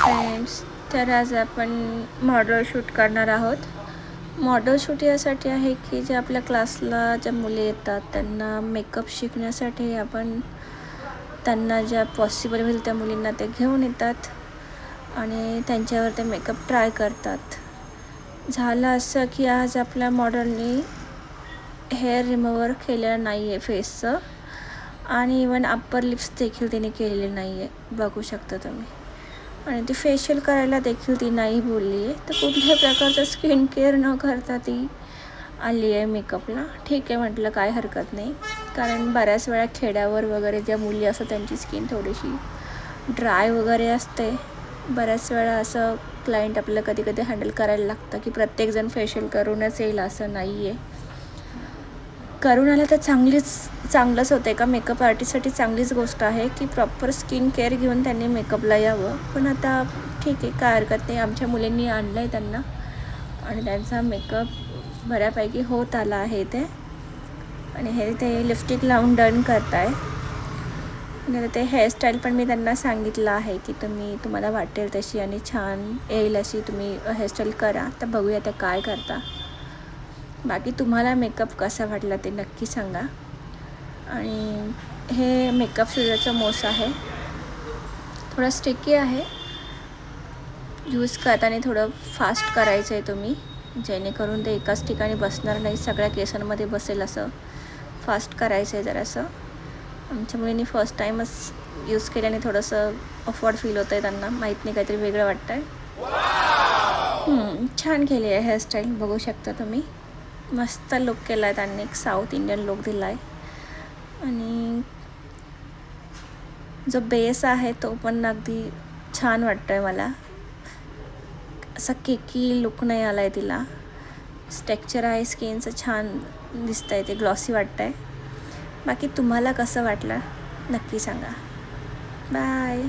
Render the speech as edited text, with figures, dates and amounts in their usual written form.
Friends, तर आज आपण मॉडेल शूट करणार आहोत. मॉडेल शूट यासाठी आहे की जे आपल्या क्लासला ज्या मुली येतात त्यांना मेकअप शिकण्यासाठी आपण त्यांना ज्या पॉसिबल होईल त्या मुलींना ते घेऊन येतात आणि त्यांच्यावर ते मेकअप ट्राय करतात. झालं असं की आज आपल्या मॉडेलनी हेअर रिमूव्हर केलेलं नाही आहे फेसचं आणि इवन अप्पर लिप्स देखील तिने केलेले नाही आहे, बघू शकता तुम्ही. आणि ती फेशियल करायला देखील ती नाही बोलली आहे. तर कुठल्याही प्रकारचं स्किन केअर न करता ती आली आहे मेकअपला. ठीक आहे म्हटलं, काय हरकत नाही, कारण बऱ्याच वेळा खेड्यावर वगैरे ज्या मुली असतात त्यांची स्किन थोडीशी ड्राय वगैरे असते. बऱ्याच वेळा असं क्लायंट आपल्याला कधी कधी हँडल करायला लागतं की प्रत्येकजण फेशियल करूनच येईल असं नाही आहे. करून आलं तर चांगलंच होतं. का मेकअप आर्टिस्टसाठी चांगलीच गोष्ट आहे की प्रॉपर स्किन केअर घेऊन त्यांनी मेकअपला यावं. पण आता ठीक आहे, काय हरकत नाही. आमच्या मुलींनी आणलं आहे त्यांना आणि त्यांचा मेकअप बऱ्यापैकी होत आला आहे ते. आणि हे ते लिपस्टिक लावून डन करत आहे. आणि आता ते हेअरस्टाईल पण मी त्यांना सांगितलं आहे की तुम्हाला वाटेल तशी आणि छान येईल अशी तुम्ही हेअरस्टाईल करा. तर बघूया आता काय करता. बाकी तुम्हाला मेकअप कसा वाटला ते नक्की सांगा. आणि हे मेकअप स्टुडिओचं मोस आहे, थोडा स्टिकी आहे. यूज करताना थोडं फास्ट करायचं आहे तुम्ही, जेणेकरून ते एकाच ठिकाणी बसणार नाही, सगळ्या केसांमध्ये बसेल असं फास्ट करायचं आहे जरासं. आमच्या मुलींनी फर्स्ट टाईमच यूज केल्याने थोडंसं ऑफवर्ड फील होतं आहे त्यांना. माहीत नाही, काहीतरी वेगळं वाटतं आहे. छान केली आहे हेअरस्टाईल, बघू शकता तुम्ही. मस्त लुक केला आहे त्यांनी, एक साऊथ इंडियन लुक दिला आहे. आणि जो बेस आहे तो पण अगदी छान वाटतो आहे मला. असा केकी लुक नाही आला आहे तिला. टेक्स्चर आहे स्किनचं, छान दिसतं आहे, ते ग्लॉसी वाटतं आहे. बाकी तुम्हाला कसं वाटलं नक्की सांगा. बाय.